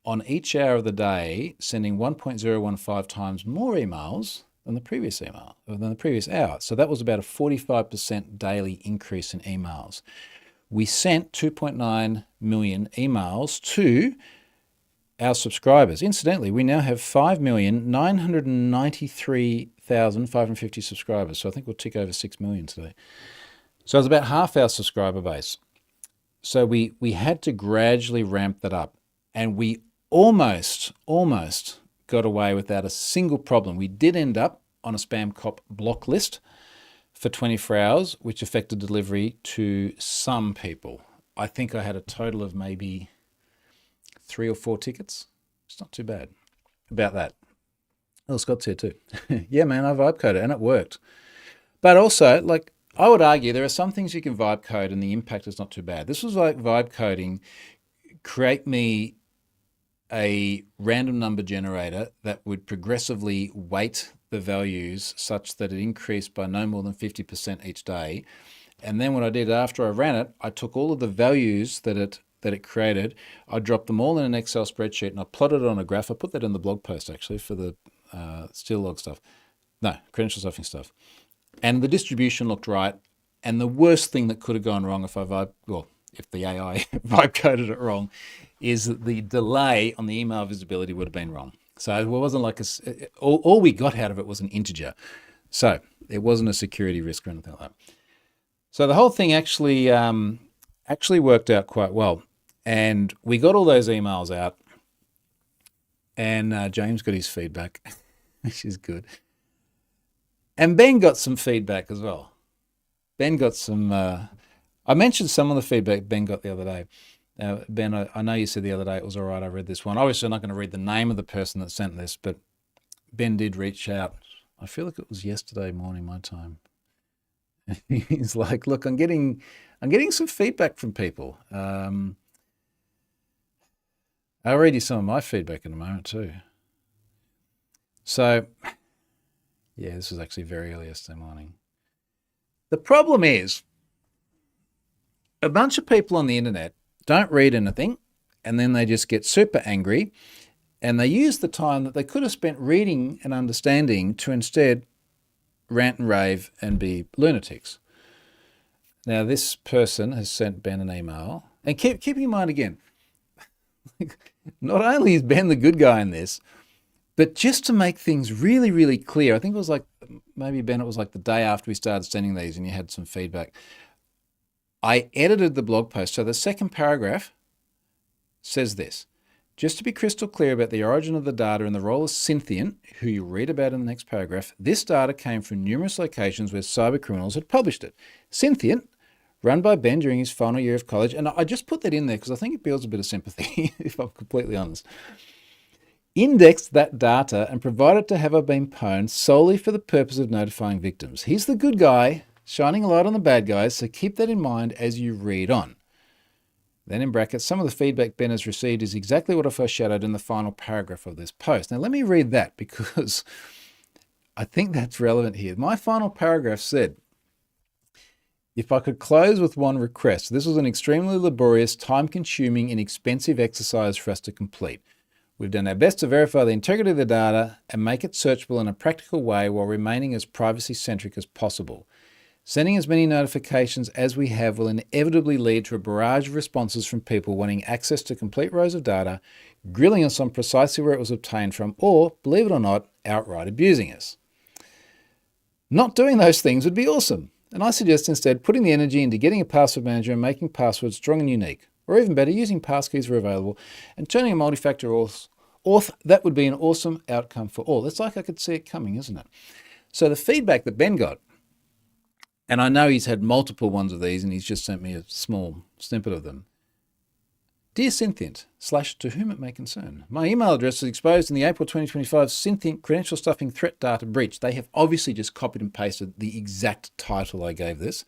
on each hour of the day sending 1.015 times more emails than the previous hour. So that was about a 45% daily increase in emails. We sent 2.9 million emails to our subscribers. Incidentally, we now have 5,993,550 subscribers. So I think we'll tick over 6 million today. So it's about half our subscriber base. So we had to gradually ramp that up, and we almost got away without a single problem. We did end up on a spam cop block list for 24 hours, which affected delivery to some people. I think I had a total of maybe 3 or 4 tickets. It's not too bad about that. Oh, Scott's here too. Yeah, man, I vibe coded and it worked. But also, like, I would argue there are some things you can vibe code and the impact is not too bad. This was like vibe coding, create me a random number generator that would progressively weight the values such that it increased by no more than 50% each day. And then what I did after I ran it, I took all of the values that it created, I dropped them all in an Excel spreadsheet and I plotted it on a graph. I put that in the blog post actually for the steel log stuff. No, credential stuffing stuff. And the distribution looked right. And the worst thing that could have gone wrong if the AI vibe coded it wrong, is that the delay on the email visibility would have been wrong. So it wasn't like all we got out of it was an integer. So it wasn't a security risk or anything like that. So the whole thing actually worked out quite well. And we got all those emails out, and James got his feedback, which is good. And Ben got some feedback as well. Ben got some, I mentioned some of the feedback Ben got the other day. Ben, I know you said the other day it was all right, I read this one. Obviously, I'm not going to read the name of the person that sent this, but Ben did reach out. I feel like it was yesterday morning, my time. He's like, look, I'm getting some feedback from people. I'll read you some of my feedback in a moment too. So, yeah, this was actually very early yesterday morning. The problem is, a bunch of people on the internet don't read anything, and then they just get super angry, and they use the time that they could have spent reading and understanding to instead rant and rave and be lunatics. Now, this person has sent Ben an email, and keep in mind again, not only is Ben the good guy in this, but just to make things really, really clear, I think it was like, maybe Ben, it was like the day after we started sending these and you had some feedback. I edited the blog post. So the second paragraph says this: just to be crystal clear about the origin of the data and the role of Synthient, who you read about in the next paragraph, this data came from numerous locations where cyber criminals had published it. Synthient, run by Ben during his final year of college, and I just put that in there because I think it builds a bit of sympathy, if I'm completely honest, indexed that data and provided to have it been pwned solely for the purpose of notifying victims. He's the good guy, shining a light on the bad guys, so keep that in mind as you read on. Then in brackets, some of the feedback Ben has received is exactly what I foreshadowed in the final paragraph of this post. Now let me read that because I think that's relevant here. My final paragraph said, if I could close with one request, this was an extremely laborious, time-consuming and expensive exercise for us to complete. We've done our best to verify the integrity of the data and make it searchable in a practical way while remaining as privacy-centric as possible. Sending as many notifications as we have will inevitably lead to a barrage of responses from people wanting access to complete rows of data, grilling us on precisely where it was obtained from, or, believe it or not, outright abusing us. Not doing those things would be awesome, and I suggest instead putting the energy into getting a password manager and making passwords strong and unique, or even better, using passkeys where available and turning a multi-factor auth. That would be an awesome outcome for all. It's like I could see it coming, isn't it? So the feedback that Ben got, and I know he's had multiple ones of these and he's just sent me a small snippet of them. Dear Synthient, / to whom it may concern, my email address was exposed in the April 2025 Synthient credential stuffing threat data breach. They have obviously just copied and pasted the exact title I gave this,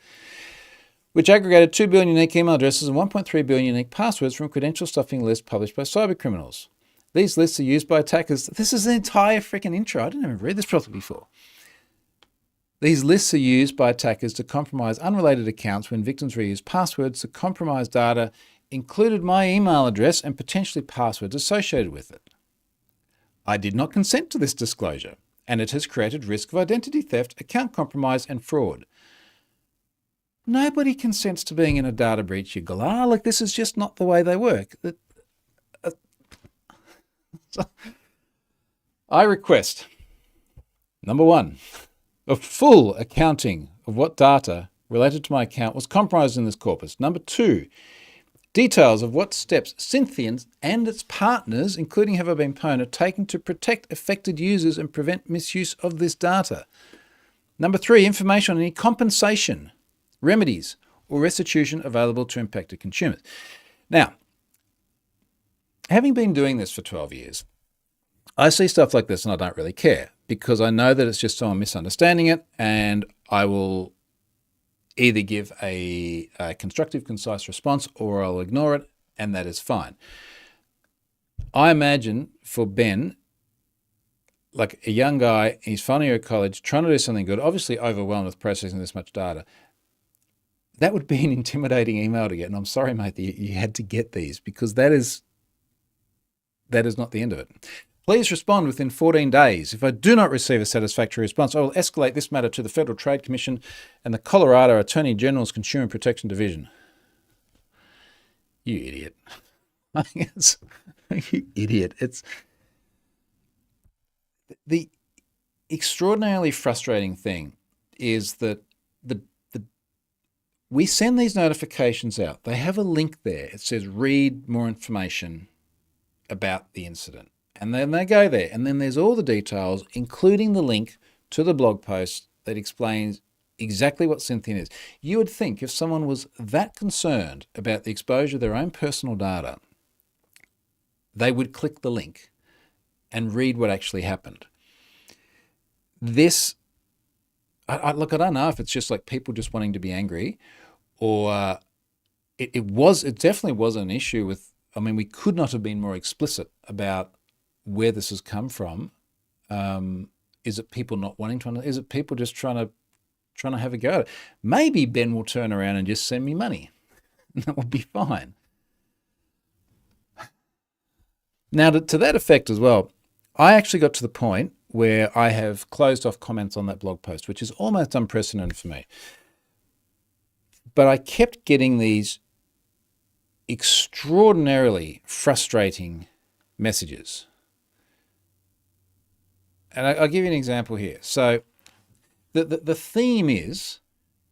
which aggregated 2 billion unique email addresses and 1.3 billion unique passwords from a credential stuffing list published by cybercriminals. These lists are used by attackers. This is the entire freaking intro. I didn't even read this properly before. These lists are used by attackers to compromise unrelated accounts when victims reuse passwords. The compromised data included my email address and potentially passwords associated with it. I did not consent to this disclosure, and it has created risk of identity theft, account compromise, and fraud. Nobody consents to being in a data breach, you galah. Like, this is just not the way they work. I request, number one, a full accounting of what data related to my account was compromised in this corpus. Number two, details of what steps Synthient and its partners, including Have I Been Pwned, are taking to protect affected users and prevent misuse of this data. Number three, information on any compensation, remedies, or restitution available to impacted consumers. Now, having been doing this for 12 years, I see stuff like this and I don't really care because I know that it's just someone misunderstanding it, and I will either give a constructive, concise response or I'll ignore it, and that is fine. I imagine for Ben, like a young guy, he's final year of college, trying to do something good, obviously overwhelmed with processing this much data. That would be an intimidating email to get. And I'm sorry, mate, that you had to get these, because that is not the end of it. Please respond within 14 days. If I do not receive a satisfactory response, I will escalate this matter to the Federal Trade Commission and the Colorado Attorney General's Consumer Protection Division. You idiot. You idiot. It's the extraordinarily frustrating thing is that we send these notifications out. They have a link there. It says read more information about the incident. And then they go there, and then there's all the details, including the link to the blog post that explains exactly what Synthient is. You would think if someone was that concerned about the exposure of their own personal data, they would click the link and read what actually happened. This, look, I don't know if it's just like people just wanting to be angry, or it definitely was an issue with, I mean, we could not have been more explicit about where this has come from. Is it people not wanting to? Is it people just trying to have a go at it? Maybe Ben will turn around and just send me money. That would be fine. Now, to that effect as well, I actually got to the point where I have closed off comments on that blog post, which is almost unprecedented for me. But I kept getting these extraordinarily frustrating messages. And I'll give you an example here. So the theme is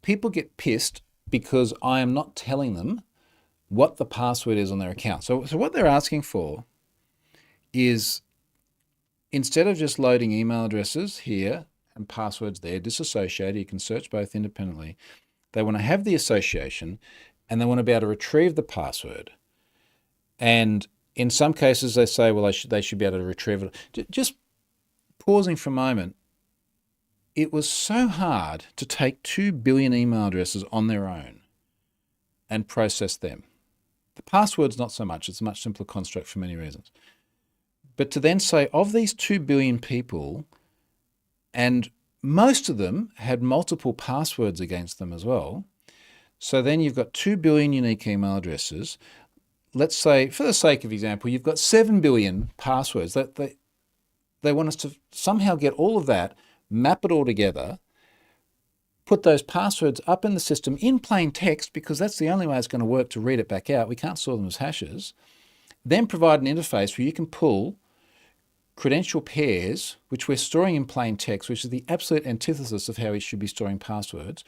people get pissed because I am not telling them what the password is on their account. So what they're asking for is, instead of just loading email addresses here and passwords there, disassociated, you can search both independently, they want to have the association and they want to be able to retrieve the password. And in some cases they say, well, they should be able to retrieve it. Just pausing for a moment, it was so hard to take 2 billion email addresses on their own and process them. The password's not so much, it's a much simpler construct for many reasons. But to then say, of these 2 billion people, and most of them had multiple passwords against them as well, so then you've got 2 billion unique email addresses. Let's say, for the sake of example, you've got 7 billion passwords. They want us to somehow get all of that, map it all together, put those passwords up in the system in plain text, because that's the only way it's going to work to read it back out. We can't store them as hashes. Then provide an interface where you can pull credential pairs, which we're storing in plain text, which is the absolute antithesis of how we should be storing passwords.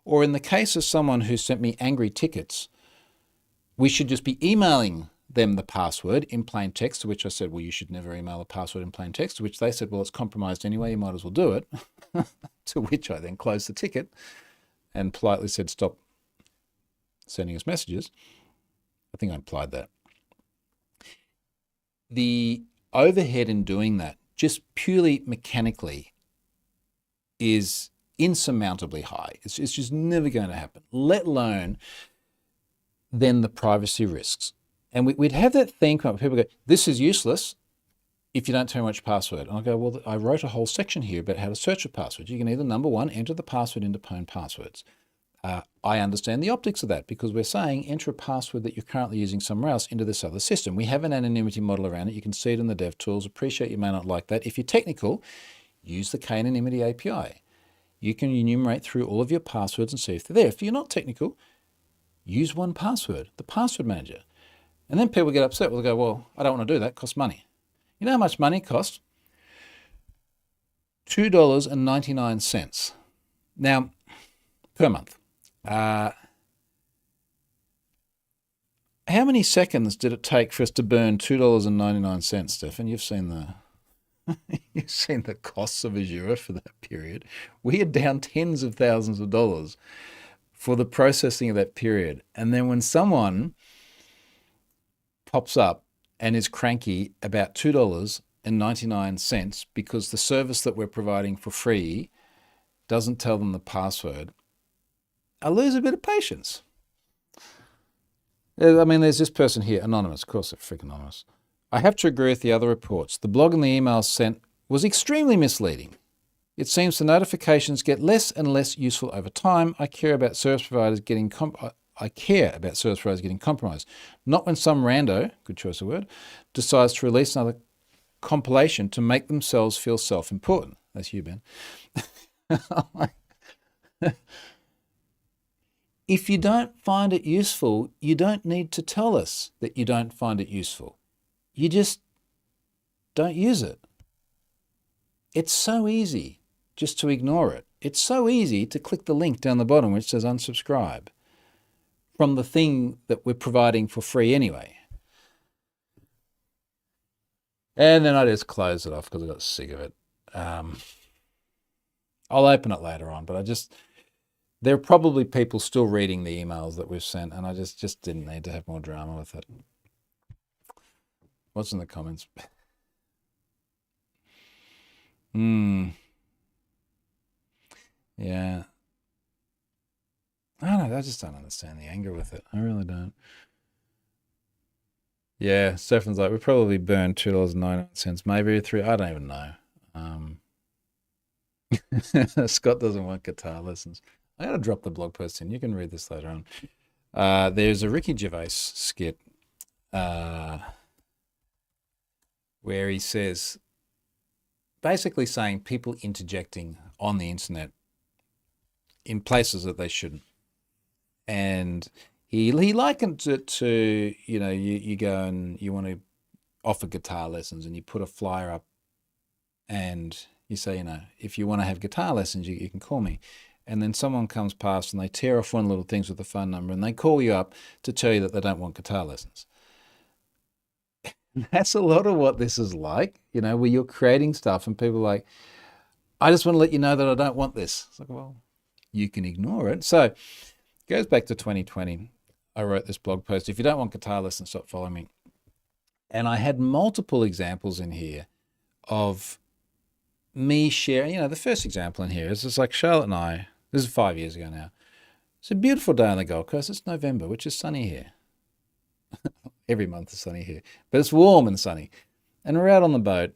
Or in the case of someone who sent me angry tickets, we should just be emailing them the password in plain text, to which I said, well, you should never email a password in plain text, to which they said, well, it's compromised anyway, you might as well do it. To which I then closed the ticket and politely said, stop sending us messages. I think I implied that. The overhead in doing that, just purely mechanically, is insurmountably high. It's just never going to happen, let alone then the privacy risks. And we'd have that thing come up. People go, this is useless if you don't tell me which password. And I go, well, I wrote a whole section here about how to search for passwords. You can either, number one, enter the password into Pwn Passwords. I understand the optics of that, because we're saying enter a password that you're currently using somewhere else into this other system. We have an anonymity model around it. You can see it in the dev tools. Appreciate you may not like that. If you're technical, use the K-Anonymity API. You can enumerate through all of your passwords and see if they're there. If you're not technical, use 1Password, the password manager. And then people get upset. Well, they go, well, I don't want to do that. It costs money. You know how much money it costs? $2.99. Now, per month. How many seconds did it take for us to burn $2.99, Stefan? You've seen the costs of Azure for that period. We are down tens of thousands of dollars for the processing of that period. And then when someone pops up and is cranky about $2.99 because the service that we're providing for free doesn't tell them the password, I lose a bit of patience. I mean, there's this person here, anonymous. Of course, they're freaking anonymous. I have to agree with the other reports. The blog and the emails sent was extremely misleading. It seems the notifications get less and less useful over time. I care about service providers getting compromised, not when some rando, good choice of word, decides to release another compilation to make themselves feel self-important. That's you, Ben. If you don't find it useful, you don't need to tell us that you don't find it useful. You just don't use it. It's so easy just to ignore it. It's so easy to click the link down the bottom which says unsubscribe from the thing that we're providing for free anyway. And then I just closed it off because I got sick of it. I'll open it later on, but there are probably people still reading the emails that we've sent, and I just didn't need to have more drama with it. What's in the comments? Yeah. I don't know, I just don't understand the anger with it. I really don't. Yeah, Stefan's like, we probably burned $2.99, maybe $3. I don't even know. Scott doesn't want guitar lessons. I got to drop the blog post in. You can read this later on. There's a Ricky Gervais skit where he says, basically saying people interjecting on the internet in places that they shouldn't. And he likened it to, you go and you want to offer guitar lessons and you put a flyer up and you say, if you want to have guitar lessons, you can call me. And then someone comes past and they tear off one little things with the phone number and they call you up to tell you that they don't want guitar lessons. That's a lot of what this is like, where you're creating stuff and people are like, I just want to let you know that I don't want this. It's like, well, you can ignore it. So it goes back to 2020. I wrote this blog post. If you don't want guitar lessons, stop following me. And I had multiple examples in here of me sharing, the first example in here is it's like Charlotte and I, this is 5 years ago now. It's a beautiful day on the Gold Coast. It's November, which is sunny here. Every month is sunny here, but it's warm and sunny. And we're out on the boat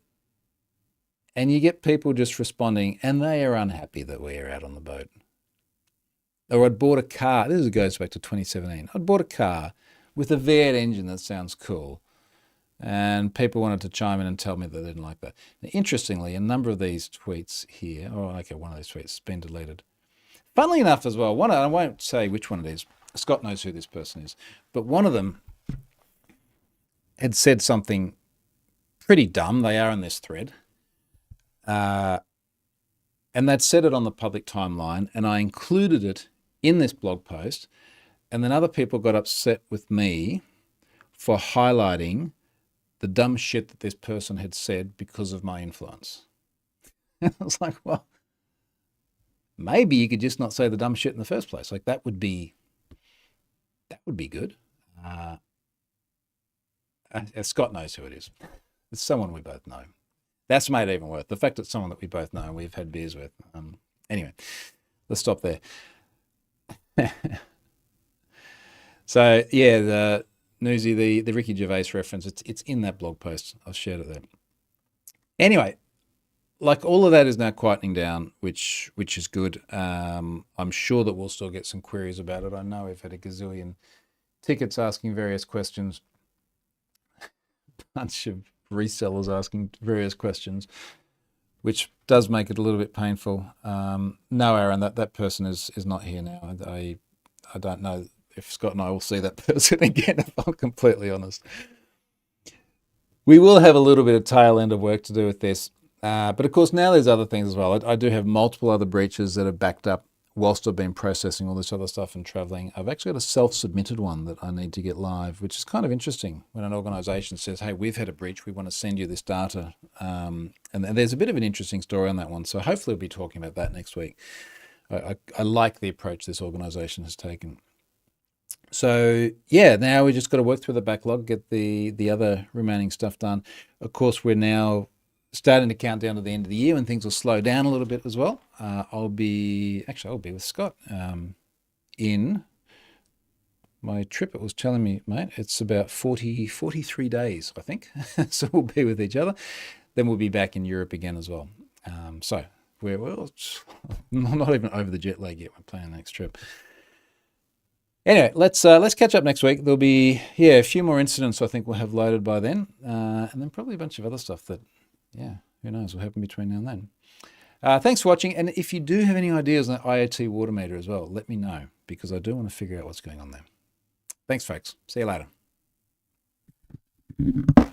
and you get people just responding and they are unhappy that we're out on the boat. Or I'd bought a car. This goes back to 2017. I'd bought a car with a V8 engine that sounds cool. And people wanted to chime in and tell me that they didn't like that. Now, interestingly, a number of these tweets here, one of these tweets has been deleted. Funnily enough as well, I won't say which one it is. Scott knows who this person is. But one of them had said something pretty dumb. They are in this thread. And they'd said it on the public timeline, and I included it in this blog post. And then other people got upset with me for highlighting the dumb shit that this person had said because of my influence. I was like, well, maybe you could just not say the dumb shit in the first place. Like that would be good. Scott knows who it is. It's someone we both know. That's made it even worse. The fact it's someone that we both know and we've had beers with. Anyway, let's stop there. So yeah, the Newsy, the Ricky Gervais reference, it's in that blog post. I've shared it there. Anyway, like all of that is now quietening down, which is good. I'm sure that we'll still get some queries about it. I know we've had a gazillion tickets asking various questions, bunch of resellers asking various questions, which does make it a little bit painful. No, Aaron, that person is not here now. I don't know if Scott and I will see that person again, if I'm completely honest. We will have a little bit of tail end of work to do with this. But of course, now there's other things as well. I do have multiple other breaches that are backed up whilst I've been processing all this other stuff and traveling. I've actually got a self-submitted one that I need to get live, which is kind of interesting when an organization says, hey, we've had a breach, we want to send you this data. And there's a bit of an interesting story on that one. So hopefully we'll be talking about that next week. I like the approach this organization has taken. So yeah, now we just got to work through the backlog, get the other remaining stuff done. Of course, we're now starting to count down to the end of the year and things will slow down a little bit as well. I'll be with Scott in my trip. It was telling me, mate, it's about 43 days, I think. So we'll be with each other. Then we'll be back in Europe again as well. So we're not even over the jet lag yet. We're planning the next trip. Anyway, let's catch up next week. There'll be a few more incidents I think we'll have loaded by then, and then probably a bunch of other stuff that, who knows, will happen between now and then. Thanks for watching, and if you do have any ideas on the IoT water meter as well, let me know, because I do want to figure out what's going on there. Thanks, folks. See you later.